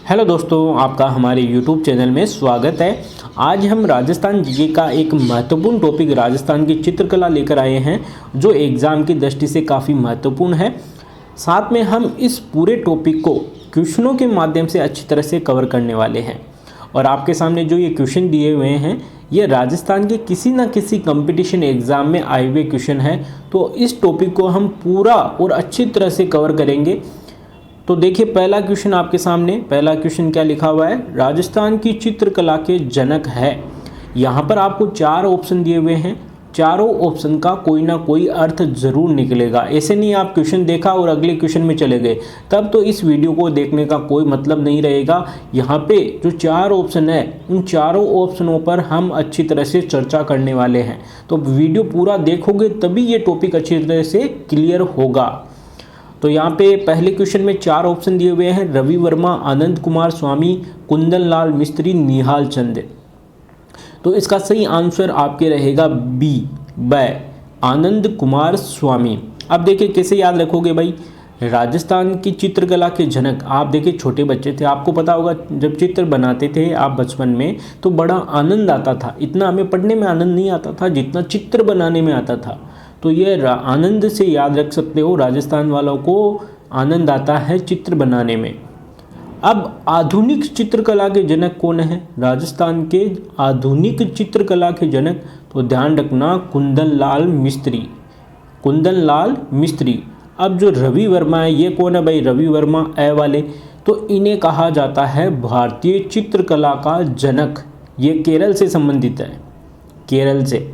Hello दोस्तों, आपका हमारे YouTube चैनल में स्वागत है। आज हम राजस्थान जीके का एक महत्वपूर्ण टॉपिक राजस्थान की चित्रकला लेकर आए हैं, जो एग्ज़ाम की दृष्टि से काफ़ी महत्वपूर्ण है। साथ में हम इस पूरे टॉपिक को क्वेश्चनों के माध्यम से अच्छी तरह से कवर करने वाले हैं। और आपके सामने जो ये क्वेश्चन दिए हुए हैं, ये राजस्थान के किसी न किसी कंपटीशन एग्ज़ाम में आए हुए क्वेश्चन है। तो इस टॉपिक को हम पूरा और अच्छी तरह से कवर करेंगे। तो देखिए, पहला क्वेश्चन आपके सामने, पहला क्वेश्चन क्या लिखा हुआ है, राजस्थान की चित्रकला के जनक है। यहाँ पर आपको 4 ऑप्शन दिए हुए हैं। चारों ऑप्शन का कोई ना कोई अर्थ ज़रूर निकलेगा। ऐसे नहीं आप क्वेश्चन देखा और अगले क्वेश्चन में चले गए, तब तो इस वीडियो को देखने का कोई मतलब नहीं रहेगा। यहाँ पे जो 4 ऑप्शन है, उन चारों ऑप्शनों पर हम अच्छी तरह से चर्चा करने वाले हैं। तो वीडियो पूरा देखोगे तभी ये टॉपिक अच्छी तरह से क्लियर होगा। तो यहाँ पे पहले क्वेश्चन में 4 ऑप्शन दिए हुए हैं, रवि वर्मा, आनंद कुमार स्वामी, कुंदन लाल मिस्त्री, निहाल चंद। तो इसका सही आंसर आपके रहेगा बी, आनंद कुमार स्वामी। अब देखिए कैसे याद रखोगे भाई, राजस्थान की चित्रकला के जनक। आप देखिए छोटे बच्चे थे, आपको पता होगा जब चित्र बनाते थे आप बचपन में, तो बड़ा आनंद आता था। इतना हमें पढ़ने में आनंद नहीं आता था जितना चित्र बनाने में आता था। तो ये आनंद से याद रख सकते हो, राजस्थान वालों को आनंद आता है चित्र बनाने में। अब आधुनिक चित्रकला के जनक कौन है? राजस्थान के आधुनिक चित्रकला के जनक, तो ध्यान रखना, कुंदन लाल मिस्त्री, कुंदन लाल मिस्त्री। अब जो रवि वर्मा है, ये कौन है भाई? रवि वर्मा ए वाले, तो इन्हें कहा जाता है भारतीय चित्रकला का जनक। ये केरल से संबंधित है, केरल से।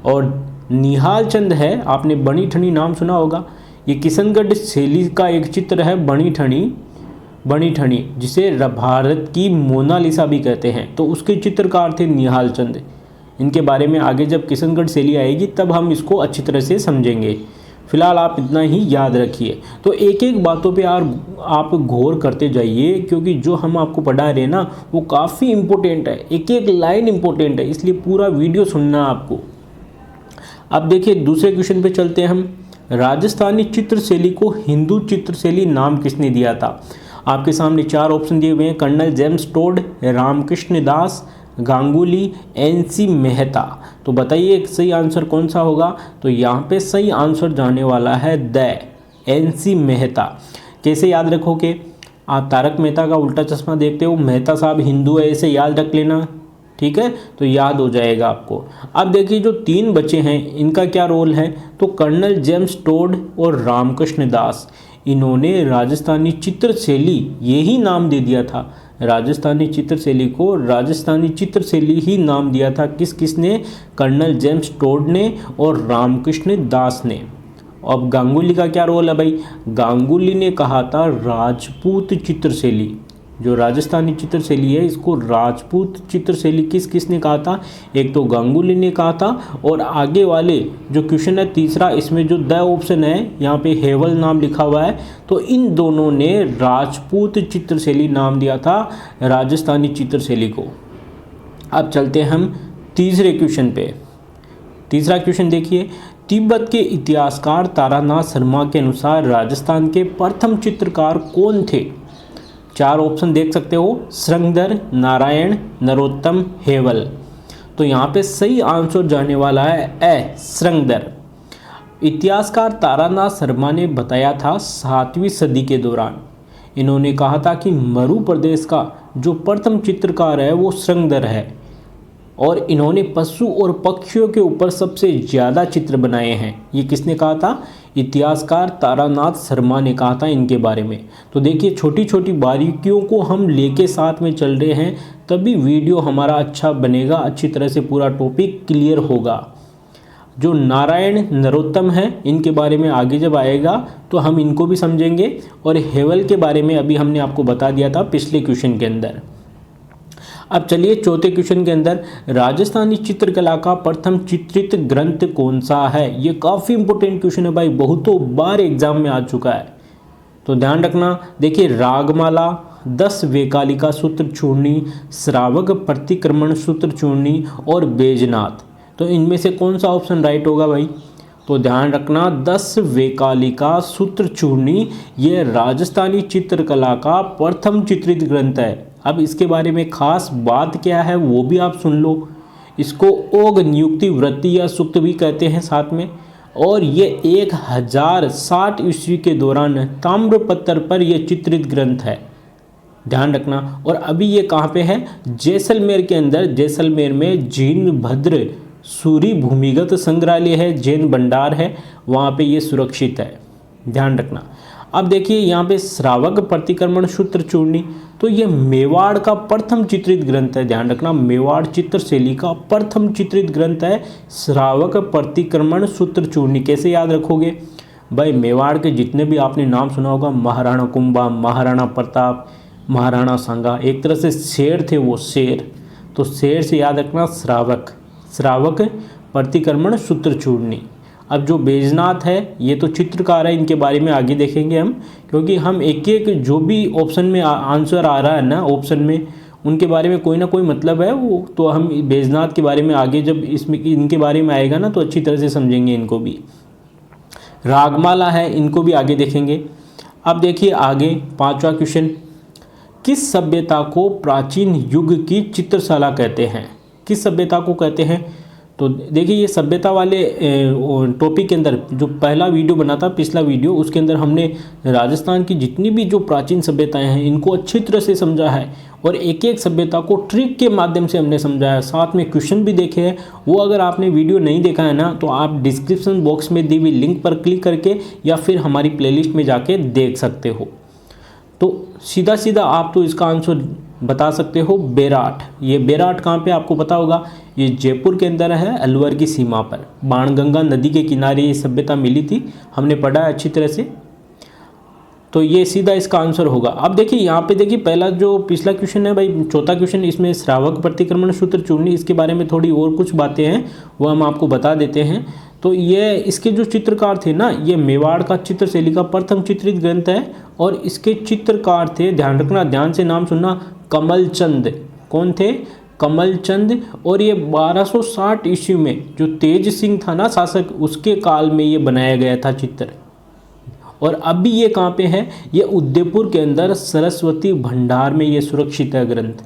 और निहाल चंद है, आपने बनी ठनी नाम सुना होगा। ये किशनगढ़ शैली का एक चित्र है, बनी ठनी, जिसे भारत की मोनालिसा भी कहते हैं। तो उसके चित्रकार थे निहाल चंद। इनके बारे में आगे जब किशनगढ़ शैली आएगी तब हम इसको अच्छी तरह से समझेंगे। फिलहाल आप इतना ही याद रखिए। तो एक एक बातों पे आप गौर करते जाइए, क्योंकि जो हम आपको पढ़ा रहे हैं ना, वो काफ़ी इम्पोर्टेंट है। एक एक लाइन इम्पोर्टेंट है, इसलिए पूरा वीडियो सुनना आपको। अब देखिए दूसरे क्वेश्चन पे चलते हैं हम। राजस्थानी चित्रशैली को हिंदू चित्रशैली नाम किसने दिया था? आपके सामने 4 ऑप्शन दिए हुए हैं, कर्नल जेम्स टोड, रामकृष्ण दास, गांगुली, एनसी मेहता। तो बताइए सही आंसर कौन सा होगा? तो यहाँ पे सही आंसर जाने वाला है एनसी मेहता। कैसे याद रखोगे? आप तारक मेहता का उल्टा चश्मा देखते हो, मेहता साहब हिंदू है, ऐसे याद रख लेना, ठीक है? तो याद हो जाएगा आपको। अब देखिए जो 3 बचे हैं, इनका क्या रोल है? तो कर्नल जेम्स टोड और रामकृष्ण दास, इन्होंने राजस्थानी चित्रशैली यही नाम दे दिया था। राजस्थानी चित्रशैली को राजस्थानी चित्रशैली ही नाम दिया था। किसने? कर्नल जेम्स टोड ने और रामकृष्ण दास ने। अब गांगुली का क्या रोल है भाई? गांगुली ने कहा था राजपूत चित्रशैली। जो राजस्थानी चित्रशैली है, इसको राजपूत चित्रशैली किसने कहा था? एक तो गांगुली ने कहा था, और आगे वाले जो क्वेश्चन है तीसरा, इसमें जो द ऑप्शन है यहाँ पे हेवल नाम लिखा हुआ है, तो इन दोनों ने राजपूत चित्रशैली नाम दिया था राजस्थानी चित्रशैली को। अब चलते हम तीसरे क्वेश्चन पे। तीसरा क्वेश्चन देखिए, तिब्बत के इतिहासकार तारानाथ शर्मा के अनुसार राजस्थान के प्रथम चित्रकार कौन थे? 4 ऑप्शन देख सकते हो, श्रृंगधर, नारायण, नरोत्तम, हेवल। तो यहाँ पे सही आंसर जाने वाला है श्रृंगधर। इतिहासकार तारानाथ शर्मा ने बताया था 7वीं सदी के दौरान, इन्होंने कहा था कि मरु प्रदेश का जो प्रथम चित्रकार है वो श्रृंगधर है, और इन्होंने पशु और पक्षियों के ऊपर सबसे ज़्यादा चित्र बनाए हैं। ये किसने कहा था? इतिहासकार तारानाथ शर्मा ने कहा था इनके बारे में। तो देखिए छोटी छोटी बारीकियों को हम लेके साथ में चल रहे हैं, तभी वीडियो हमारा अच्छा बनेगा, अच्छी तरह से पूरा टॉपिक क्लियर होगा। जो नारायण नरोत्तम है, इनके बारे में आगे जब आएगा तो हम इनको भी समझेंगे, और हेवल के बारे में अभी हमने आपको बता दिया था पिछले क्वेश्चन के अंदर। अब चलिए चौथे क्वेश्चन के अंदर, राजस्थानी चित्रकला का प्रथम चित्रित ग्रंथ कौन सा है? ये काफ़ी इंपॉर्टेंट क्वेश्चन है भाई, बहुतों बार एग्जाम में आ चुका है, तो ध्यान रखना। देखिए रागमाला, 10 वेकालिका सूत्र चूर्णी, श्रावक प्रतिक्रमण सूत्र चूर्णी और बैजनाथ। तो इनमें से कौन सा ऑप्शन राइट होगा भाई? तो ध्यान रखना 10 वेकालिका सूत्रचूर्णी ये राजस्थानी चित्रकला का प्रथम चित्रित ग्रंथ है। अब इसके बारे में खास बात क्या है वो भी आप सुन लो। इसको ओग नियुक्ति वृत्ति या सूक्त भी कहते हैं साथ में, और ये 1060 ईस्वी के दौरान ताम्रपत्र पर यह चित्रित ग्रंथ है, ध्यान रखना। और अभी ये कहाँ पे है? जैसलमेर के अंदर, जैसलमेर में जीन भद्र सूरी भूमिगत संग्रहालय है, जैन भंडार है, वहाँ पे ये सुरक्षित है, ध्यान रखना। अब देखिए यहाँ पे श्रावक प्रतिक्रमण सूत्रचूर्णी, तो ये मेवाड़ का प्रथम चित्रित ग्रंथ है, ध्यान रखना। मेवाड़ चित्रशैली का प्रथम चित्रित ग्रंथ है श्रावक प्रतिक्रमण सूत्रचूर्णी। कैसे याद रखोगे भाई? मेवाड़ के जितने भी आपने नाम सुना होगा, महाराणा कुंभा, महाराणा प्रताप, महाराणा सांगा, एक तरह से शेर थे वो, शेर, तो शेर से याद रखना श्रावक, श्रावक प्रतिक्रमण सूत्रचूर्णी। अब जो बैजनाथ है ये तो चित्रकार है, इनके बारे में आगे देखेंगे हम, क्योंकि हम एक एक जो भी ऑप्शन में आंसर आ रहा है ना ऑप्शन में, उनके बारे में कोई ना कोई मतलब है वो, तो हम बैजनाथ के बारे में आगे जब इसमें इनके बारे में आएगा ना तो अच्छी तरह से समझेंगे इनको भी। रागमाला है, इनको भी आगे देखेंगे। अब देखिए आगे 5वां क्वेश्चन, किस सभ्यता को प्राचीन युग की चित्रशाला कहते हैं? किस सभ्यता को कहते हैं? तो देखिए ये सभ्यता वाले टॉपिक के अंदर जो पहला वीडियो बना था, पिछला वीडियो, उसके अंदर हमने राजस्थान की जितनी भी जो प्राचीन सभ्यताएं हैं इनको अच्छी तरह से समझा है, और एक एक सभ्यता को ट्रिक के माध्यम से हमने समझाया, साथ में क्वेश्चन भी देखे हैं। वो अगर आपने वीडियो नहीं देखा है ना तो आप डिस्क्रिप्शन बॉक्स में दी हुई लिंक पर क्लिक करके या फिर हमारी प्लेलिस्ट में जाके देख सकते हो। तो सीधा सीधा आप तो इसका आंसर बता सकते हो बेराट। ये बेराट कहाँ पे आपको पता होगा? ये जयपुर के अंदर है, अलवर की सीमा पर, बाणगंगा नदी के किनारे ये सभ्यता मिली थी, हमने पढ़ा है अच्छी तरह से। तो ये सीधा इसका आंसर होगा। अब देखिए यहाँ पे देखिए पहला जो पिछला क्वेश्चन है भाई, चौथा क्वेश्चन, इसमें श्रावक प्रतिक्रमण सूत्रचूर्णी, इसके बारे में थोड़ी और कुछ बातें हैं वो हम आपको बता देते हैं। तो ये इसके जो चित्रकार थे ना, ये मेवाड़ का चित्रशैली का प्रथम चित्रित ग्रंथ है, और इसके चित्रकार थे, ध्यान रखना, ध्यान से नाम सुनना, कमलचंद। कौन थे? कमलचंद। और ये 1260 ईस्वी में जो तेज सिंह था ना शासक, उसके काल में ये बनाया गया था चित्र। और अभी ये कहाँ पे है? ये उदयपुर के अंदर सरस्वती भंडार में ये सुरक्षित है ग्रंथ।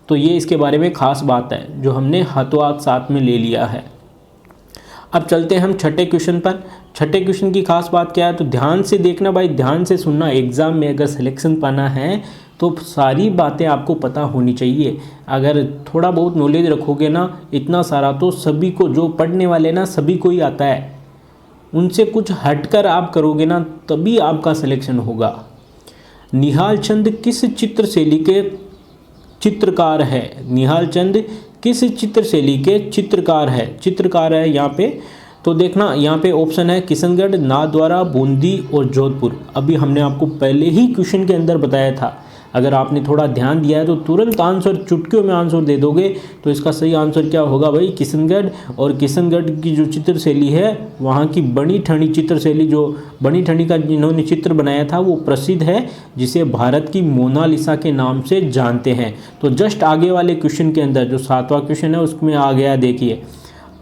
तो ये इसके बारे में खास बात है जो हमने हाथों हाथ साथ में ले लिया है। अब चलते हैं हम छठे क्वेश्चन पर। छठे क्वेश्चन की खास बात क्या है? तो ध्यान से देखना भाई, ध्यान से सुनना। एग्जाम में अगर सिलेक्शन पाना है तो सारी बातें आपको पता होनी चाहिए। अगर थोड़ा बहुत नॉलेज रखोगे ना, इतना सारा तो सभी को, जो पढ़ने वाले ना सभी को ही आता है, उनसे कुछ हटकर आप करोगे ना तभी आपका सिलेक्शन होगा। निहाल चंद किस चित्रशैली के चित्रकार है? निहाल चंद किस चित्रशैली के चित्रकार है यहाँ पे? तो देखना यहाँ पे ऑप्शन है किशनगढ़, नाथद्वारा, बूंदी और जोधपुर। अभी हमने आपको पहले ही क्वेश्चन के अंदर बताया था, अगर आपने थोड़ा ध्यान दिया है तो तुरंत आंसर चुटकियों में आंसर दे दोगे। तो इसका सही आंसर क्या होगा भाई? किशनगढ़। और किशनगढ़ की जो चित्रशैली है, वहाँ की बनी ठनी चित्रशैली, जो बनी ठनी का जिन्होंने चित्र बनाया था वो प्रसिद्ध है, जिसे भारत की मोनालिसा के नाम से जानते हैं। तो जस्ट आगे वाले क्वेश्चन के अंदर जो 7वां क्वेश्चन है उसमें आ गया, देखिए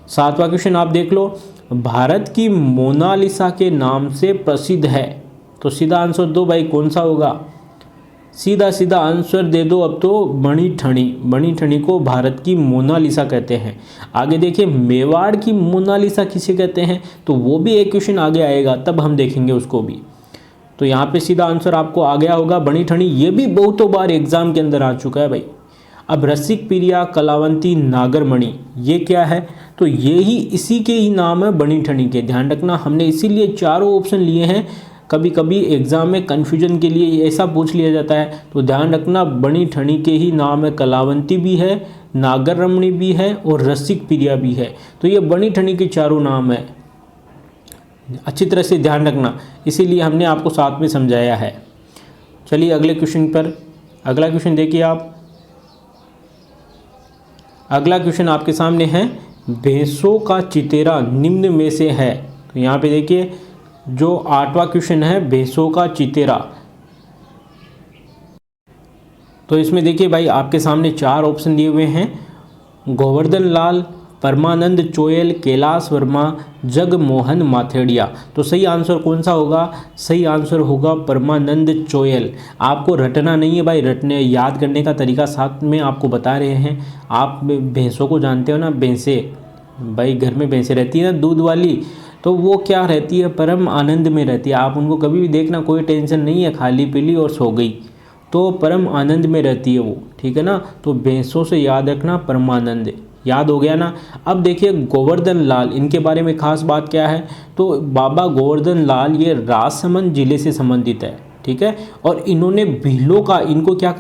7वां क्वेश्चन आप देख लो, भारत की मोनालिसा के नाम से प्रसिद्ध है। तो सीधा आंसर दो भाई, कौन सा होगा? सीधा आंसर दे दो अब तो, बनी ठनी को भारत की मोनालिसा कहते हैं। आगे देखिए मेवाड़ की मोनालिसा किसे कहते हैं? तो वो भी एक क्वेश्चन आगे आएगा, तब हम देखेंगे उसको भी। तो यहाँ पे सीधा आंसर आपको आ गया होगा बनी ठनी। ये भी बहुतों बार एग्जाम के अंदर आ चुका है भाई। अब रसिक प्रिया, कलावंती, नागरमणि, ये क्या है? तो ये ही इसी के ही नाम है बनी ठनी के। ध्यान रखना, हमने इसीलिए चारों ऑप्शन लिए हैं। कभी कभी एग्ज़ाम में कन्फ्यूजन के लिए ऐसा पूछ लिया जाता है, तो ध्यान रखना बनी ठनी के ही नाम है। कलावंती भी है, नागरमणि भी है और रसिक प्रिया भी है। तो ये बनी ठनी के चारों नाम है, अच्छी तरह से ध्यान रखना, इसीलिए हमने आपको साथ में समझाया है। चलिए अगले क्वेश्चन पर। अगला क्वेश्चन देखिए आप। अगला क्वेश्चन आपके सामने है, भैंसों का चितेरा निम्न में से है। तो यहाँ पे देखिए जो 8वां क्वेश्चन है, भैंसों का चितेरा। तो इसमें देखिए भाई आपके सामने 4 ऑप्शन दिए हुए हैं, गोवर्धन लाल, परमानंद चोयल, कैलाश वर्मा, जगमोहन माथेड़िया। तो सही आंसर कौन सा होगा? सही आंसर होगा परमानंद चोयल। आपको रटना नहीं है भाई, रटने याद करने का तरीका साथ में आपको बता रहे हैं। आप भैंसों को जानते हो ना, भैंसें भाई घर में भैंसें रहती है ना दूध वाली, तो वो क्या रहती है? परम आनंद में रहती है। आप उनको कभी भी देखना, कोई टेंशन नहीं है, खाली पी ली और सो गई, तो परम आनंद में रहती है वो, ठीक है ना। तो भैंसों से याद रखना परमानंद। याद हो गया ना। अब देखिए गोवर्धन लाल, इनके बारे में खास बात क्या है? तो बाबा गोवर्धन लाल ये राजसमंद जिले से संबंधित है, ठीक है। और इन्होंने भीलों का, इनको क्या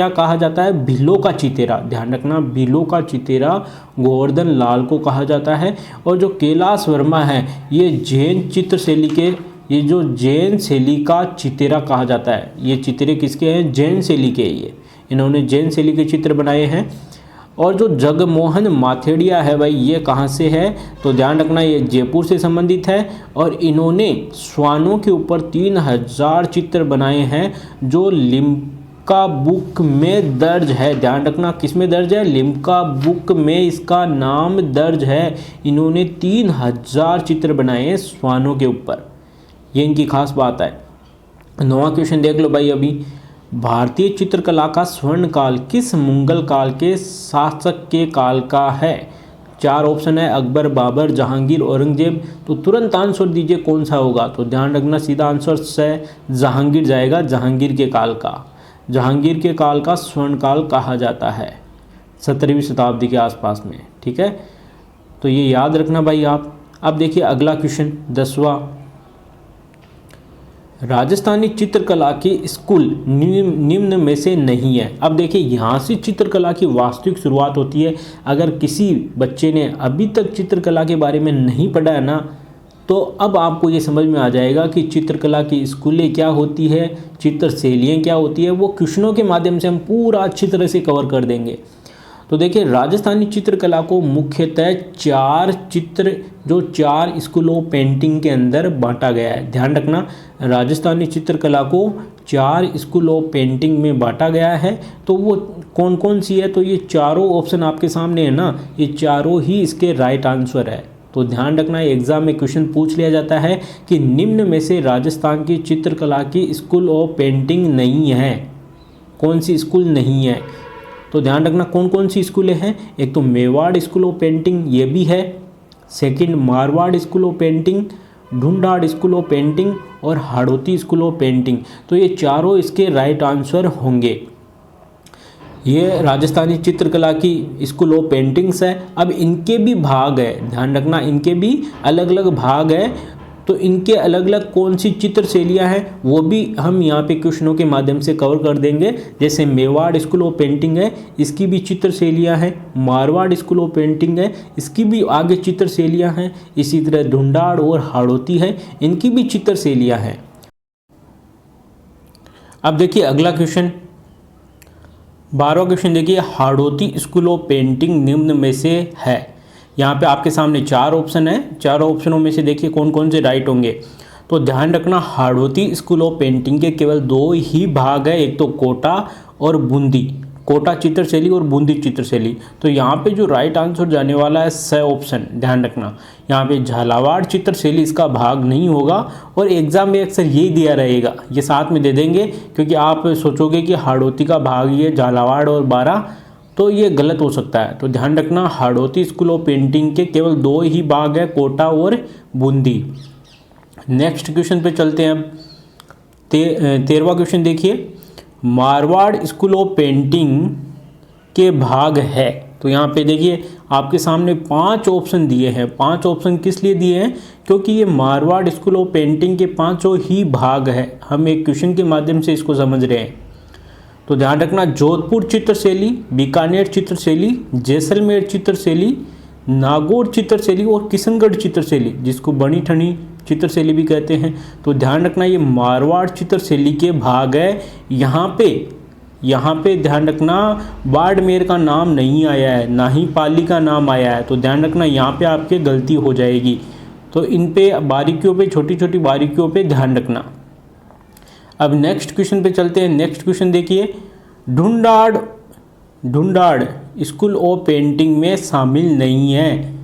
कहा जाता है? भीलों का चितेरा। ध्यान रखना, भीलों का चितेरा गोवर्धन लाल को कहा जाता है। और जो कैलाश वर्मा है, ये जैन चित्र शैली के, ये जो जैन शैली का चितेरा कहा जाता है। ये चित्रे किसके हैं? जैन शैली के। ये इन्होंने जैन शैली के चित्र बनाए हैं। और जो जगमोहन माथेड़िया है भाई, ये कहाँ से है? तो ध्यान रखना, ये जयपुर से संबंधित है। और इन्होंने श्वानों के ऊपर 3000 चित्र बनाए हैं, जो लिम्का बुक में दर्ज है। ध्यान रखना, किस में दर्ज है? लिम्का बुक में इसका नाम दर्ज है। इन्होंने 3000 चित्र बनाए हैं श्वानों के ऊपर, ये इनकी खास बात है। 9वां क्वेश्चन देख लो भाई अभी। भारतीय चित्रकला का स्वर्ण काल किस मुगल काल के शासक के काल का है? 4 ऑप्शन है, अकबर, बाबर, जहांगीर, औरंगजेब। तो तुरंत आंसर दीजिए कौन सा होगा। तो ध्यान रखना, सीधा आंसर से जहांगीर जाएगा। जहांगीर के काल का, जहांगीर के काल का स्वर्ण काल कहा जाता है, 17वीं शताब्दी के आसपास में, ठीक है। तो ये याद रखना भाई आप। अब देखिए अगला क्वेश्चन 10वां। राजस्थानी चित्रकला की स्कूल निम्न में से नहीं है। अब देखिए यहाँ से चित्रकला की वास्तविक शुरुआत होती है। अगर किसी बच्चे ने अभी तक चित्रकला के बारे में नहीं पढ़ा है ना, तो अब आपको ये समझ में आ जाएगा कि चित्रकला की स्कूलें क्या होती है, चित्र शैलियाँ क्या होती है। वो क्वेश्चनों के माध्यम से हम पूरा अच्छी तरह से कवर कर देंगे। तो देखिए राजस्थानी चित्रकला को मुख्यतः 4 चित्र, जो 4 स्कूल ऑफ पेंटिंग के अंदर बांटा गया है। ध्यान रखना, राजस्थानी चित्रकला को 4 स्कूल ऑफ पेंटिंग में बांटा गया है। तो वो कौन कौन सी है? तो ये चारों ऑप्शन आपके सामने है ना, ये चारों ही इसके राइट आंसर है। तो ध्यान रखना, एग्जाम में क्वेश्चन पूछ लिया जाता है कि निम्न में से राजस्थान की चित्रकला की स्कूल ऑफ पेंटिंग नहीं है, कौन सी स्कूल नहीं है। तो ध्यान रखना कौन कौन सी स्कूलें हैं। एक तो मेवाड़ स्कूल ऑफ पेंटिंग, ये भी है। Second Marwar school of painting, Dhundhar school of painting और हाड़ौती स्कूल ऑफ पेंटिंग। तो ये चारों इसके राइट आंसर होंगे। ये राजस्थानी चित्रकला की स्कूल ऑफ पेंटिंग्स है। अब इनके भी भाग है, ध्यान रखना, इनके भी अलग अलग भाग है। तो इनके अलग अलग कौन सी चित्र शैलियाँ हैं वो भी हम यहाँ पे क्वेश्चनों के माध्यम से कवर कर देंगे। जैसे मेवाड़ स्कूल ऑफ पेंटिंग है, इसकी भी चित्र शैलियाँ हैं। मारवाड़ स्कूल ऑफ पेंटिंग है, इसकी भी आगे चित्र शैलियाँ हैं। इसी तरह ढूंढाड़ और हाड़ौती है, इनकी भी चित्र शैलियाँ हैं। अब देखिए अगला क्वेश्चन, 12वां क्वेश्चन देखिए, हाड़ौती स्कूल ऑफ पेंटिंग निम्न में से है। यहाँ पे आपके सामने 4 ऑप्शन है, चारों ऑप्शनों में से देखिए कौन कौन से राइट होंगे। तो ध्यान रखना, हाड़ौती स्कूल ऑफ पेंटिंग के केवल 2 ही भाग है, एक तो कोटा और बूंदी, कोटा चित्रशैली और बूंदी चित्रशैली। तो यहाँ पे जो राइट आंसर जाने वाला है स ऑप्शन। ध्यान रखना, यहाँ पे झालावाड़ चित्रशैली इसका भाग नहीं होगा। और एग्जाम में अक्सर यही दिया रहेगा, ये साथ में दे देंगे, क्योंकि आप सोचोगे कि हाड़ौती का भाग ये झालावाड़ और बारां, तो ये गलत हो सकता है। तो ध्यान रखना, हाड़ौती स्कूल ऑफ पेंटिंग के केवल 2 ही भाग है, कोटा और बूंदी। नेक्स्ट क्वेश्चन पे चलते हैं। अब 13वां क्वेश्चन देखिए, मारवाड़ स्कूल ऑफ पेंटिंग के भाग है। तो यहाँ पे देखिए आपके सामने 5 ऑप्शन दिए हैं। 5 ऑप्शन किस लिए दिए हैं? क्योंकि ये मारवाड़ स्कूल ऑफ पेंटिंग के 5 ही भाग है। हम एक क्वेश्चन के माध्यम से इसको समझ रहे हैं। तो ध्यान रखना, जोधपुर चित्रशैली, बीकानेर चित्रशैली, जैसलमेर चित्रशैली, नागौर चित्रशैली और किशनगढ़ चित्रशैली, जिसको बनी ठनी चित्रशैली भी कहते हैं। तो ध्यान रखना, ये मारवाड़ चित्रशैली के भाग है। यहाँ पे ध्यान रखना, बाड़मेर का नाम नहीं आया है, ना ही पाली का नाम आया है। तो ध्यान रखना, यहाँ पे आपके गलती हो जाएगी। तो इन पे बारीकियों पे, छोटी छोटी बारीकियों पे ध्यान रखना। अब नेक्स्ट क्वेश्चन पे चलते हैं। नेक्स्ट क्वेश्चन देखिए, ढूंढाड़ स्कूल ऑफ पेंटिंग में शामिल नहीं है।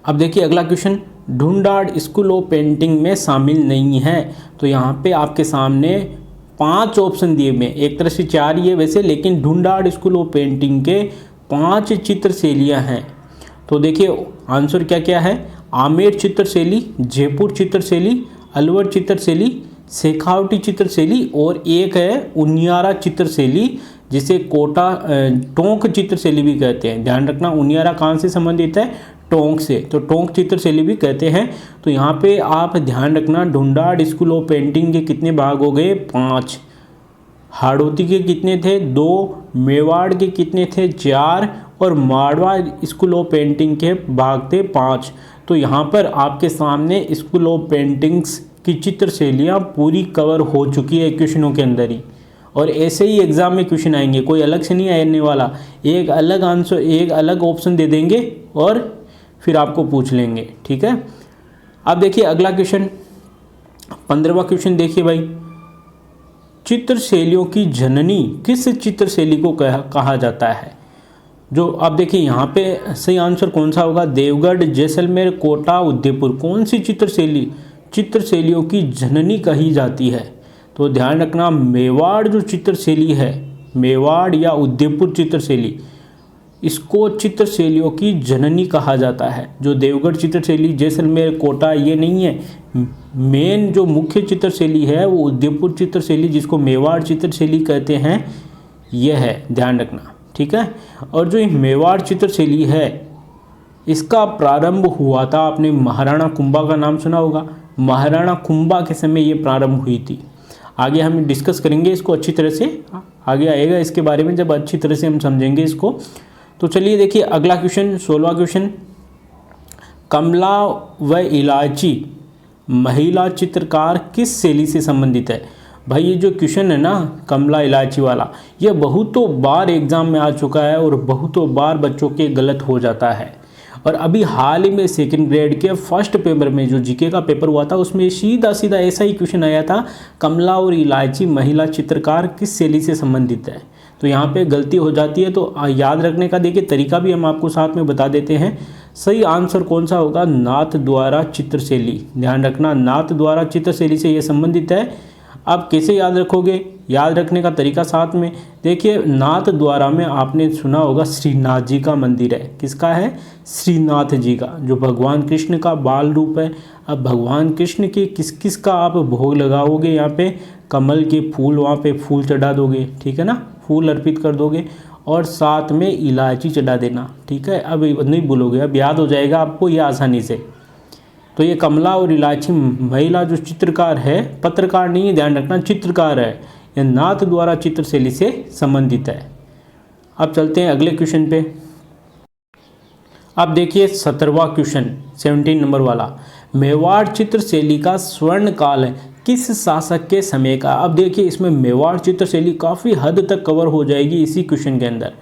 अब देखिए अगला question, Dhundhar school of painting में शामिल नहीं है। तो यहाँ पे आपके सामने 5 ऑप्शन दिए हुए, एक तरह से 4 ही है वैसे, लेकिन ढूंढाड़ स्कूल ऑफ पेंटिंग के 5 चित्रशैलियाँ हैं। तो देखिए आंसर क्या क्या है, आमेर चित्रशैली, जयपुर चित्रशैली, अलवर चित्रशैली, शेखावटी चित्रशैली और एक है उनियारा चित्रशैली, जिसे कोटा टोंक चित्रशैली भी कहते हैं। ध्यान रखना उनियारा कहाँ से संबंधित है, टोंक से, तो टोंक चित्रशैली भी कहते हैं। तो यहाँ पे आप ध्यान रखना ढूंढाड़ स्कूल ऑफ पेंटिंग के कितने भाग हो गए, 5। हाड़ौती के कितने थे, 2। मेवाड़ के कितने थे, 4। और मारवाड़ स्कूल ऑफ पेंटिंग के भाग थे 5। तो यहाँ पर आपके सामने स्कूल ऑफ पेंटिंग्स की चित्रशैलियाँ पूरी कवर हो चुकी है क्वेश्चनों के अंदर ही। और ऐसे ही एग्जाम में क्वेश्चन आएंगे, कोई अलग से नहीं आने वाला, एक अलग आंसर, एक अलग ऑप्शन दे देंगे और फिर आपको पूछ लेंगे, ठीक है। अब देखिए अगला क्वेश्चन, 15वां क्वेश्चन देखिए भाई, चित्रशैलियों की जननी किस चित्रशैली को कहा जाता है। जो आप देखिए यहाँ पे सही आंसर कौन सा होगा, देवगढ़, जैसलमेर, कोटा, उदयपुर, कौन सी चित्रशैली चित्रशैलियों की जननी कही जाती है। तो ध्यान रखना मेवाड़ जो चित्रशैली है, मेवाड़ या उदयपुर चित्रशैली, इसको चित्रशैलियों की जननी कहा जाता है। जो देवगढ़ चित्रशैली, जैसलमेर, कोटा ये नहीं है, मेन जो मुख्य चित्रशैली है वो उदयपुर चित्रशैली, जिसको मेवाड़ चित्रशैली कहते हैं, यह है, ध्यान रखना, ठीक है। और जो मेवाड़ चित्रशैली है इसका प्रारंभ हुआ था, आपने महाराणा कुंभा का नाम सुना होगा, महाराणा कुंभा के समय ये प्रारंभ हुई थी। आगे हम डिस्कस करेंगे इसको अच्छी तरह से, आगे आएगा इसके बारे में जब अच्छी तरह से हम समझेंगे इसको। तो चलिए देखिए अगला क्वेश्चन, 16वां क्वेश्चन, कमला व इलायची महिला चित्रकार किस शैली से संबंधित है। भाई ये जो क्वेश्चन है ना कमला इलायची वाला, ये बहुतों बार एग्जाम में आ चुका है और बहुतों बार बच्चों के गलत हो जाता है। और अभी हाल ही में 2nd ग्रेड के फर्स्ट पेपर में जो जीके का पेपर हुआ था उसमें सीधा सीधा ऐसा ही क्वेश्चन आया था, कमला और इलायची महिला चित्रकार किस शैली से संबंधित है। तो यहाँ पे गलती हो जाती है, तो याद रखने का देखिए तरीका भी हम आपको साथ में बता देते हैं। सही आंसर कौन सा होगा, नाथ द्वारा चित्रशैली। ध्यान रखना नाथ द्वारा चित्रशैली से ये संबंधित है। आप कैसे याद रखोगे, याद रखने का तरीका साथ में देखिए, नाथ द्वारा में आपने सुना होगा श्रीनाथ जी का मंदिर है, किसका है, श्रीनाथ जी का, जो भगवान कृष्ण का बाल रूप है। अब भगवान कृष्ण के किस किस का आप भोग लगाओगे, यहाँ पे कमल के फूल, वहाँ पे फूल चढ़ा दोगे, ठीक है ना, फूल अर्पित कर दोगे और साथ में इलायची चढ़ा देना, ठीक है। अब नहीं भूलोगे, अब याद हो जाएगा आपको ये आसानी से। तो ये कमला और इलायची महिला जो चित्रकार है, पत्रकार नहीं है, ध्यान रखना चित्रकार है, यह नाथ द्वारा चित्रशैली से संबंधित है। अब चलते हैं अगले क्वेश्चन पे। अब देखिए 17वां क्वेश्चन, 17 नंबर वाला, मेवाड़ चित्रशैली का स्वर्ण काल है किस शासक के समय का। अब देखिए इसमें मेवाड़ चित्रशैली काफ़ी हद तक कवर हो जाएगी इसी क्वेश्चन के अंदर।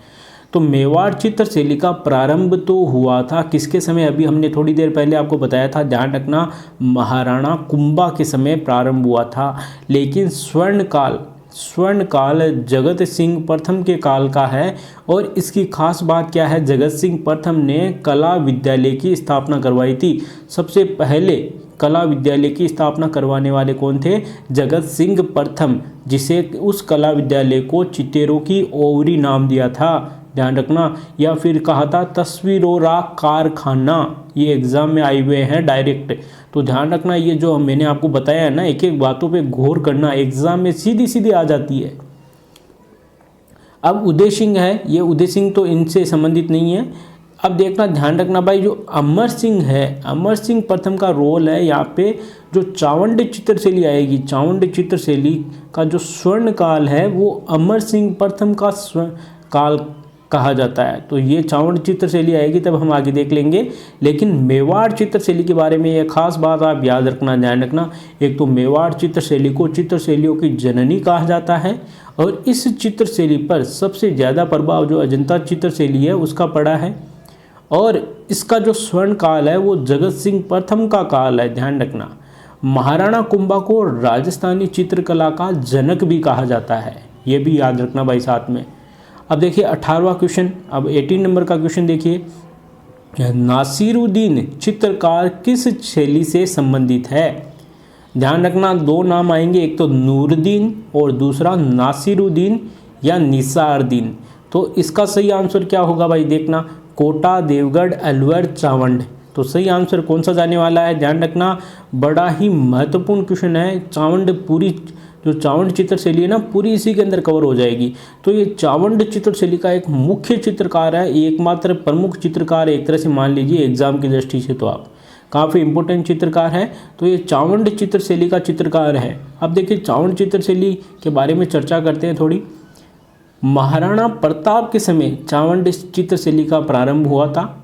तो मेवाड़ चित्रशैली का प्रारंभ तो हुआ था किसके समय, अभी हमने थोड़ी देर पहले आपको बताया था, ध्यान रखना महाराणा कुंभा के समय प्रारंभ हुआ था। लेकिन स्वर्ण काल जगत सिंह प्रथम के काल का है। और इसकी खास बात क्या है, जगत सिंह प्रथम ने कला विद्यालय की स्थापना करवाई थी। सबसे पहले कला विद्यालय की स्थापना करवाने वाले कौन थे, जगत सिंह प्रथम, जिसे उस कला विद्यालय को चितेरों की ओवरी नाम दिया था, ध्यान रखना, या फिर कहा था तस्वीरों रा कारखाना। ये एग्जाम में आए हुए हैं डायरेक्ट, तो ध्यान रखना ये जो मैंने आपको बताया है ना, एक एक बातों पे गौर करना, एग्जाम में सीधी सीधी आ जाती है। अब उदय सिंह है, ये उदय सिंह तो इनसे संबंधित नहीं है। अब देखना ध्यान रखना भाई, जो अमर सिंह है, अमर सिंह प्रथम का रोल है यहाँ पे। जो चावंड चित्रशैली आएगी, चावंड चित्रशैली का जो स्वर्ण काल है वो अमर सिंह प्रथम का स्वर्ण काल कहा जाता है। तो ये चावंड चित्रशैली आएगी तब हम आगे देख लेंगे। लेकिन मेवाड़ चित्रशैली के बारे में ये खास बात आप याद रखना, ध्यान रखना, एक तो मेवाड़ चित्रशैली को चित्रशैलियों की जननी कहा जाता है और इस चित्रशैली पर सबसे ज़्यादा प्रभाव जो अजंता चित्रशैली है उसका पड़ा है। और इसका जो स्वर्ण काल है वो जगत सिंह प्रथम का काल है, ध्यान रखना। महाराणा कुंभा को राजस्थानी चित्रकला का जनक भी कहा जाता है, ये भी याद रखना भाई साथ में। अब देखिए 18वां क्वेश्चन, अब 18 नंबर का क्वेश्चन देखिए, नासिरुद्दीन चित्रकार किस शैली से संबंधित है? ध्यान रखना दो नाम आएंगे, एक तो नूरुद्दीन और दूसरा नासिरुद्दीन या निसारुद्दीन। तो इसका सही आंसर क्या होगा भाई, देखना कोटा, देवगढ़, अलवर, चावंड। तो सही आंसर कौन सा जाने वाला है, ध्यान रखना, बड़ा ही महत्वपूर्ण क्वेश्चन है। चावंड, पूरी जो चावंड चित्रशैली है ना, पूरी इसी के अंदर कवर हो जाएगी। तो ये चावंड चित्रशैली का एक मुख्य चित्रकार है, एकमात्र प्रमुख चित्रकार है एक तरह से मान लीजिए एग्जाम की दृष्टि से, तो आप काफ़ी इंपॉर्टेंट चित्रकार है। तो ये चावंड चित्रशैली का चित्रकार है। अब देखिए चावंड चित्रशैली के बारे में चर्चा करते हैं थोड़ी। महाराणा प्रताप के समय चावंड चित्रशैली का प्रारंभ हुआ था।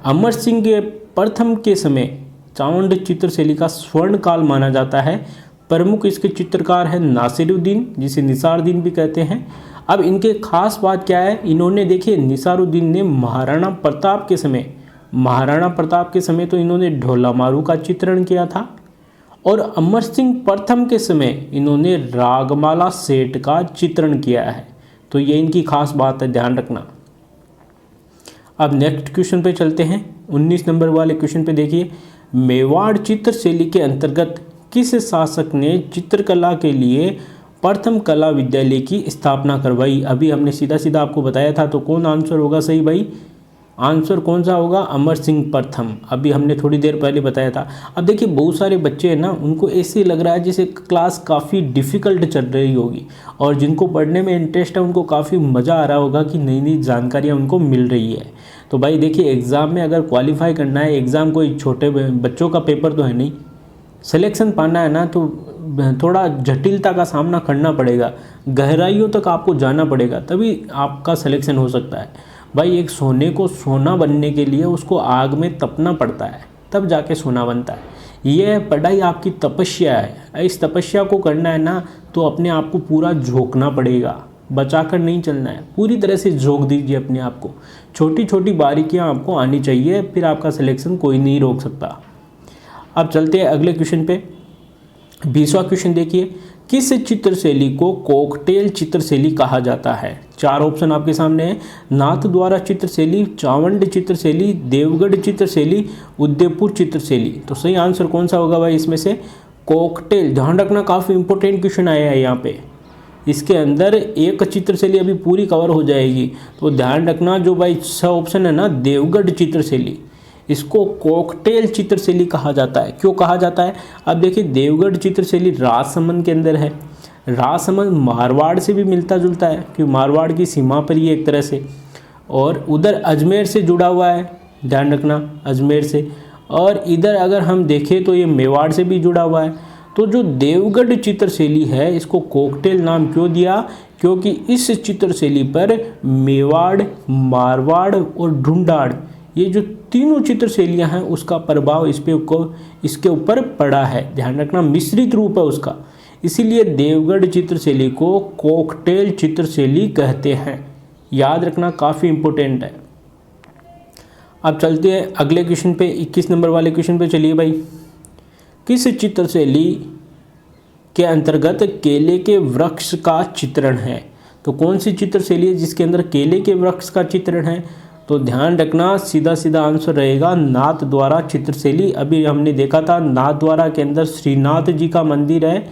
अमर सिंह के प्रथम के समय चावंड चित्रशैली का स्वर्ण काल माना जाता है। प्रमुख इसके चित्रकार है नासिरुद्दीन, जिसे निसारुद्दीन भी कहते हैं। अब इनके खास बात क्या है, इन्होंने देखिए निसारुद्दीन ने महाराणा प्रताप के समय तो इन्होंने ढोला मारू का चित्रण किया था, और अमर सिंह प्रथम के समय इन्होंने रागमाला सेठ का चित्रण किया है। तो ये इनकी खास बात है, ध्यान रखना। अब नेक्स्ट क्वेश्चन पे चलते हैं, 19 नंबर वाले क्वेश्चन पे देखिए, मेवाड़ चित्रशैली के अंतर्गत किस शासक ने चित्रकला के लिए प्रथम कला विद्यालय की स्थापना करवाई? अभी हमने सीधा सीधा आपको बताया था, तो कौन आंसर होगा सही भाई, आंसर कौन सा होगा, अमर सिंह प्रथम। अभी हमने थोड़ी देर पहले बताया था। अब देखिए बहुत सारे बच्चे हैं ना, उनको ऐसे लग रहा है जैसे क्लास काफ़ी डिफ़िकल्ट चल रही होगी, और जिनको पढ़ने में इंटरेस्ट है उनको काफ़ी मज़ा आ रहा होगा कि नई नई जानकारियाँ उनको मिल रही है। तो भाई देखिए एग्ज़ाम में अगर क्वालिफाई करना है, एग्ज़ाम कोई छोटे बच्चों का पेपर तो है नहीं, सिलेक्शन पाना है ना, तो थोड़ा जटिलता का सामना करना पड़ेगा, गहराइयों तक आपको जाना पड़ेगा, तभी आपका सिलेक्शन हो सकता है। भाई एक सोने को सोना बनने के लिए उसको आग में तपना पड़ता है, तब जाके सोना बनता है। यह पढ़ाई आपकी तपस्या है, इस तपस्या को करना है ना, तो अपने आप को पूरा झोंकना पड़ेगा, बचाकर नहीं चलना है, पूरी तरह से झोंक दीजिए अपने आप को। छोटी छोटी बारीकियां आपको आनी चाहिए, फिर आपका सिलेक्शन कोई नहीं रोक सकता। अब चलते हैं अगले क्वेश्चन पे, 20वां क्वेश्चन देखिए, किस चित्रशैली को कॉकटेल चित्रशैली कहा जाता है? चार ऑप्शन आपके सामने हैं, नाथद्वारा चित्रशैली, चावंड चित्रशैली, देवगढ़ चित्रशैली, उदयपुर चित्रशैली। तो सही आंसर कौन सा होगा भाई इसमें से, कॉकटेल। ध्यान रखना काफ़ी इंपॉर्टेंट क्वेश्चन आया है यहाँ पे, इसके अंदर एक चित्रशैली अभी पूरी कवर हो जाएगी। तो ध्यान रखना जो भाई 6 ऑप्शन है ना, देवगढ़ चित्रशैली, इसको कॉकटेल चित्रशैली कहा जाता है। क्यों कहा जाता है? अब देखिए देवगढ़ चित्रशैली राजसमंद के अंदर है, राजसमंद मारवाड़ से भी मिलता जुलता है, क्योंकि मारवाड़ की सीमा पर ही एक तरह से, और उधर अजमेर से जुड़ा हुआ है, ध्यान रखना अजमेर से, और इधर अगर हम देखें तो ये मेवाड़ से भी जुड़ा हुआ है। तो जो देवगढ़ चित्रशैली है, इसको कॉकटेल नाम क्यों दिया? क्योंकि इस चित्रशैली पर मेवाड़, मारवाड़ और ढूंढाड़, ये जो तीनों चित्रशैलियाँ हैं उसका प्रभाव इसके ऊपर पड़ा है। ध्यान रखना मिश्रित रूप है उसका, इसीलिए देवगढ़ चित्रशैली को कॉकटेल चित्रशैली कहते हैं। याद रखना काफ़ी इम्पोर्टेंट है। अब चलते हैं अगले क्वेश्चन पे, 21 नंबर वाले क्वेश्चन पे चलिए भाई। किस चित्रशैली के अंतर्गत केले के वृक्ष का चित्रण है? तो कौन सी चित्रशैली है जिसके अंदर केले के वृक्ष का चित्रण है? तो ध्यान रखना सीधा सीधा आंसर रहेगा नाथद्वारा चित्रशैली। अभी हमने देखा था नाथद्वारा के अंदर श्रीनाथ जी का मंदिर है,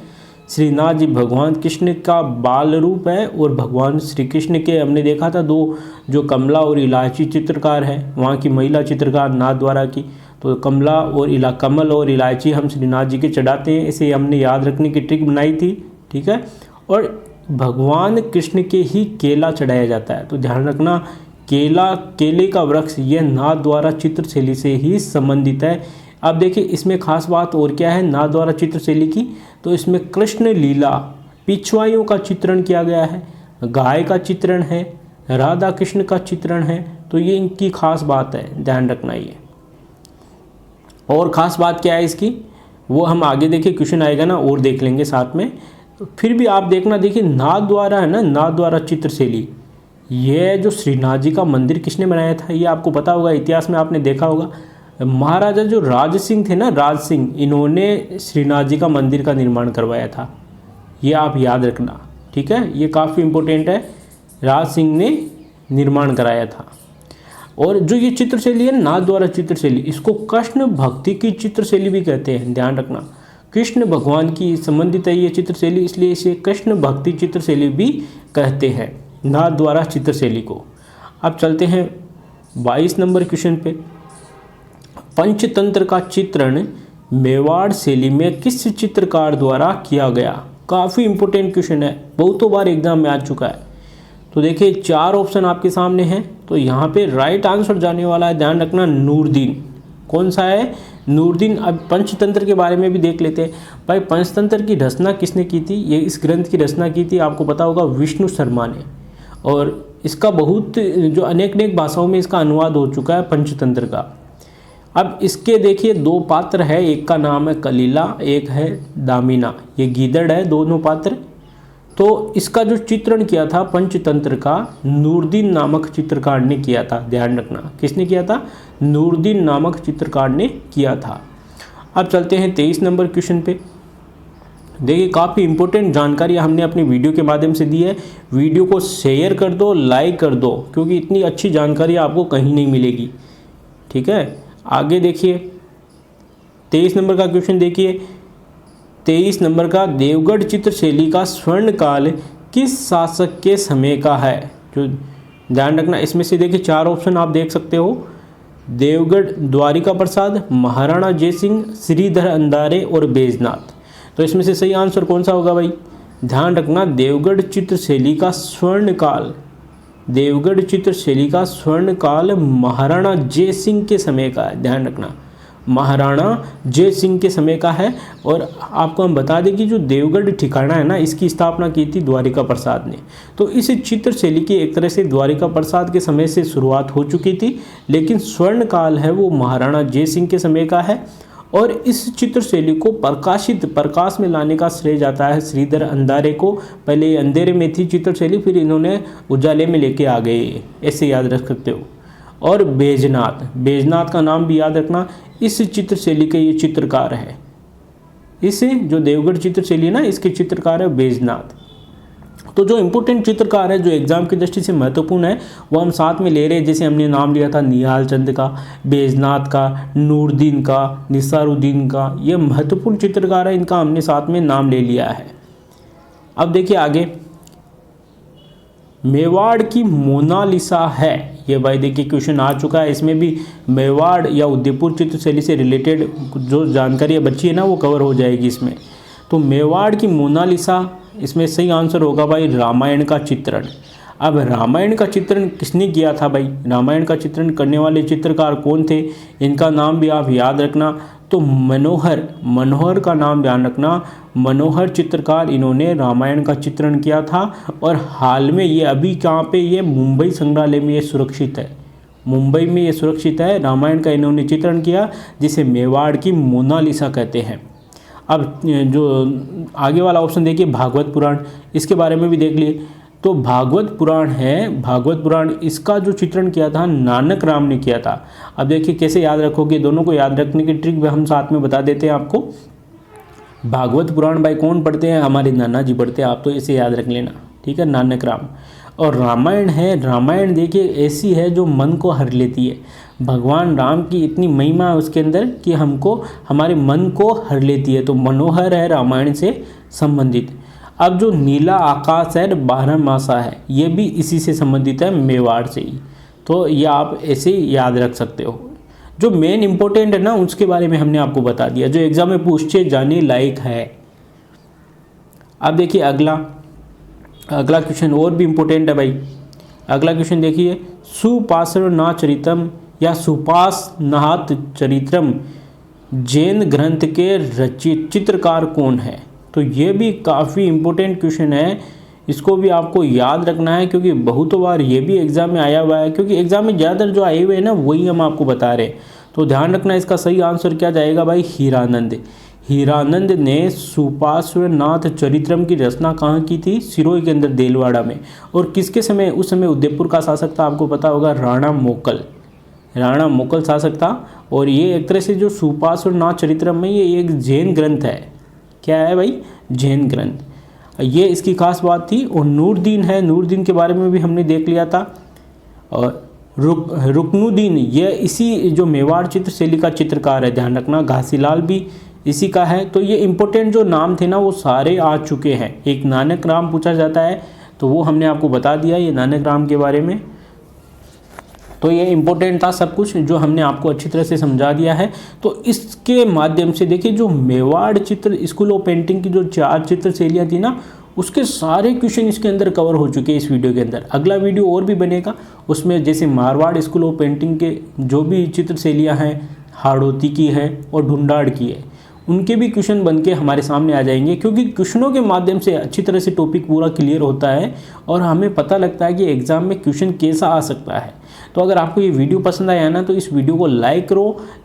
श्रीनाथ जी भगवान कृष्ण का बाल रूप है, और भगवान श्री कृष्ण के हमने देखा था 2 जो कमला और इलायची चित्रकार है, वहाँ की महिला चित्रकार नाथद्वारा की। तो कमला और कमल और इलायची हम श्रीनाथ जी के चढ़ाते हैं, इसे हमने याद रखने की ट्रिक बनाई थी, ठीक है। और भगवान कृष्ण के ही केला चढ़ाया जाता है, तो ध्यान रखना केले का वृक्ष यह नाथद्वारा चित्रशैली से ही संबंधित है। अब देखिए इसमें खास बात और क्या है नाथद्वारा चित्रशैली की, तो इसमें कृष्ण लीला पिछवाइयों का चित्रण किया गया है, गाय का चित्रण है, राधा कृष्ण का चित्रण है। तो ये इनकी खास बात है, ध्यान रखना ये। और ख़ास बात क्या है इसकी, वो हम आगे देखिए क्वेश्चन आएगा ना और देख लेंगे साथ में। तो फिर भी आप देखना, देखिए नाथद्वारा है ना, नाथद्वारा चित्रशैली, ये जो श्रीनाथ जी का मंदिर किसने बनाया था ये आपको पता होगा, इतिहास में आपने देखा होगा। महाराजा जो राज सिंह थे ना, राज सिंह, इन्होंने श्रीनाथ जी का मंदिर का निर्माण करवाया था। ये आप याद रखना, ठीक है, ये काफ़ी इम्पोर्टेंट है। राज सिंह ने निर्माण कराया था। और जो ये चित्रशैली है, नाथ द्वारा चित्रशैली, इसको कृष्ण भक्ति की चित्रशैली भी कहते हैं, ध्यान रखना। कृष्ण भगवान की संबंधित है ये चित्रशैली, इसलिए इसे कृष्ण भक्ति चित्रशैली भी कहते हैं, नाथ द्वारा चित्रशैली को। अब चलते हैं 22 नंबर क्वेश्चन पे। पंचतंत्र का चित्रण मेवाड़ शैली में किस चित्रकार द्वारा किया गया? काफ़ी इंपॉर्टेंट क्वेश्चन है, बहुतों बार एग्जाम में आ चुका है। तो देखिए 4 ऑप्शन आपके सामने हैं, तो यहाँ पे राइट आंसर जाने वाला है, ध्यान रखना, नूरदीन। कौन सा है? नूरदीन। अब पंचतंत्र के बारे में भी देख लेते हैं। भाई पंचतंत्र की रचना किसने की थी? ये इस ग्रंथ की रचना की थी, आपको पता होगा, विष्णु शर्मा ने। और इसका बहुत जो अनेक भाषाओं में इसका अनुवाद हो चुका है पंचतंत्र का। अब इसके देखिए 2 पात्र है, एक का नाम है कलीला, एक है दामिना, ये गीदड़ है दोनों पात्र। तो इसका जो चित्रण किया था पंचतंत्र का, नूरदीन नामक चित्रकार ने किया था, ध्यान रखना। किसने किया था? नूरदीन नामक चित्रकार ने किया था। अब चलते हैं 23 नंबर क्वेश्चन पे। देखिए काफ़ी इंपॉर्टेंट जानकारी हमने अपनी वीडियो के माध्यम से दी है। वीडियो को शेयर कर दो, लाइक कर दो, क्योंकि इतनी अच्छी जानकारी आपको कहीं नहीं मिलेगी, ठीक है। आगे देखिए 23 नंबर का क्वेश्चन देखिए। 23 नंबर का, देवगढ़ चित्रशैली का स्वर्णकाल किस शासक के समय का है? जो ध्यान रखना, इसमें से देखिए 4 ऑप्शन आप देख सकते हो, देवगढ़ द्वारिका प्रसाद, महाराणा जयसिंह, श्रीधर अंधारे और बैजनाथ। तो इसमें से सही आंसर कौन सा होगा भाई? ध्यान रखना, देवगढ़ चित्रशैली का स्वर्णकाल, देवगढ़ चित्रशैली का स्वर्णकाल महाराणा जयसिंह के समय का है, ध्यान रखना, महाराणा जयसिंह के समय का है। और आपको हम बता दें कि जो देवगढ़ ठिकाना है ना, इसकी स्थापना की थी द्वारिका प्रसाद ने। तो इस चित्रशैली की एक तरह से द्वारिका प्रसाद के समय से शुरुआत हो चुकी थी, लेकिन स्वर्णकाल है वो महाराणा जयसिंह के समय का है। और इस चित्रशैली को प्रकाश में लाने का श्रेय जाता है श्रीधर अंधारे को। पहले ये अंधेरे में थी चित्रशैली, फिर इन्होंने उजाले में लेके आ गए, ऐसे याद रख सकते हो। और बैजनाथ का नाम भी याद रखना, इस चित्रशैली के ये चित्रकार है। इस जो देवगढ़ चित्रशैली है ना, इसके चित्रकार है बैजनाथ। तो जो इम्पोर्टेंट चित्रकार है, जो एग्जाम की दृष्टि से महत्वपूर्ण है, वो हम साथ में ले रहे हैं। जैसे हमने नाम लिया था निहाल चंद का, बैजनाथ का, नूरदीन का, निसारुद्दीन का, ये महत्वपूर्ण चित्रकार है, इनका हमने साथ में नाम ले लिया है। अब देखिए आगे, मेवाड़ की मोनालिसा है, ये भाई देखिए क्वेश्चन आ चुका है। इसमें भी मेवाड़ या उदयपुर चित्रशैली से रिलेटेड जो जानकारी बची है ना, वो कवर हो जाएगी इसमें। तो मेवाड़ की मोनालिसा, इसमें सही आंसर होगा भाई रामायण का चित्रण। अब रामायण का चित्रण किसने किया था भाई? रामायण का चित्रण करने वाले चित्रकार कौन थे? इनका नाम भी आप याद रखना। तो मनोहर का नाम ध्यान रखना, मनोहर चित्रकार, इन्होंने रामायण का चित्रण किया था। और हाल में ये अभी कहाँ पे, ये मुंबई संग्रहालय में ये सुरक्षित है, मुंबई में ये सुरक्षित है। रामायण का इन्होंने चित्रण किया, जिसे मेवाड़ की मोनालिसा कहते हैं। अब जो आगे वाला ऑप्शन देखिए भागवत पुराण, इसके बारे में भी देख लिए। तो भागवत पुराण है, भागवत पुराण, इसका जो चित्रण किया था नानक राम ने किया था। अब देखिए कैसे याद रखोगे, दोनों को याद रखने की ट्रिक भी हम साथ में बता देते हैं आपको। भागवत पुराण भाई कौन पढ़ते हैं? हमारे नाना जी पढ़ते हैं, आप तो इसे याद रख लेना, ठीक है, नानक राम। और रामायण है, रामायण देखिए ऐसी है जो मन को हर लेती है। भगवान राम की इतनी महिमा है उसके अंदर कि हमको, हमारे मन को हर लेती है। तो मनोहर है रामायण से संबंधित। अब जो नीला आकाश है, 12 मासा है, ये भी इसी से संबंधित है, मेवाड़ से ही। तो ये आप ऐसे याद रख सकते हो। जो मेन इंपॉर्टेंट है ना, उसके बारे में हमने आपको बता दिया, जो एग्जाम में पूछे जाने लायक है। अब देखिए अगला क्वेश्चन और भी इम्पोर्टेंट है भाई। अगला क्वेश्चन देखिए, सुपार्श्वनाथ चरितम या सुपार्श्वनाथ चरित्रम जैन ग्रंथ के रचित चित्रकार कौन है? तो ये भी काफ़ी इम्पोर्टेंट क्वेश्चन है, इसको भी आपको याद रखना है, क्योंकि बहुतों बार ये भी एग्जाम में आया हुआ है। क्योंकि एग्जाम में ज़्यादातर जो आए हुए हैं ना, वही हम आपको बता रहे हैं। तो ध्यान रखना, इसका सही आंसर क्या जाएगा भाई? हीरानंद ने सुपार्श्वनाथ चरित्रम की रचना कहाँ की थी? सिरोही के अंदर, देलवाड़ा में। और किसके समय? उस समय उदयपुर का शासक था, आपको पता होगा, राणा मोकल। राणा मुगल शासक था। और ये एक तरह से जो सुपार्श्व नाथ चरित्रम में ये एक जैन ग्रंथ है। क्या है भाई? जैन ग्रंथ। ये इसकी खास बात थी। और नूरदीन है, नूरदीन के बारे में भी हमने देख लिया था। और रुकनुद्दीन ये इसी जो मेवाड़ चित्र शैली का चित्रकार है, ध्यान रखना। घासीलाल भी इसी का है। तो ये इंपॉर्टेंट जो नाम थे ना वो सारे आ चुके हैं। एक नानक राम पूछा जाता है तो वो हमने आपको बता दिया ये नानक राम के बारे में। तो ये इम्पोर्टेंट था सब कुछ जो हमने आपको अच्छी तरह से समझा दिया है। तो इसके माध्यम से देखिए जो मेवाड़ चित्र स्कूल ऑफ पेंटिंग की जो 4 चित्र शैलियाँ थी ना उसके सारे क्वेश्चन इसके अंदर कवर हो चुके हैं इस वीडियो के अंदर। अगला वीडियो और भी बनेगा उसमें जैसे मारवाड़ स्कूल ऑफ पेंटिंग के जो भी चित्र शैलियाँ हैं, हाड़ौती की है और ढूंढाड़ की है, उनके भी क्वेश्चन बन के हमारे सामने आ जाएंगे। क्योंकि क्वेश्चनों के माध्यम से अच्छी तरह से टॉपिक पूरा क्लियर होता है और हमें पता लगता है कि एग्ज़ाम में क्वेश्चन कैसा आ सकता है। तो अगर आपको ये वीडियो पसंद आया ना तो इस वीडियो को लाइक करो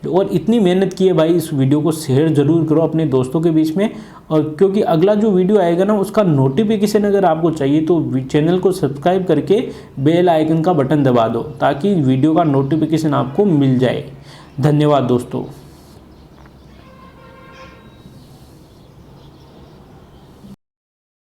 और इतनी मेहनत की है भाई इस वीडियो को शेयर ज़रूर करो अपने दोस्तों के बीच में। और क्योंकि अगला जो वीडियो आएगा ना उसका नोटिफिकेशन अगर आपको चाहिए तो चैनल को सब्सक्राइब करके बेल आइकन का बटन दबा दो ताकि वीडियो का नोटिफिकेशन आपको मिल जाए। धन्यवाद दोस्तों।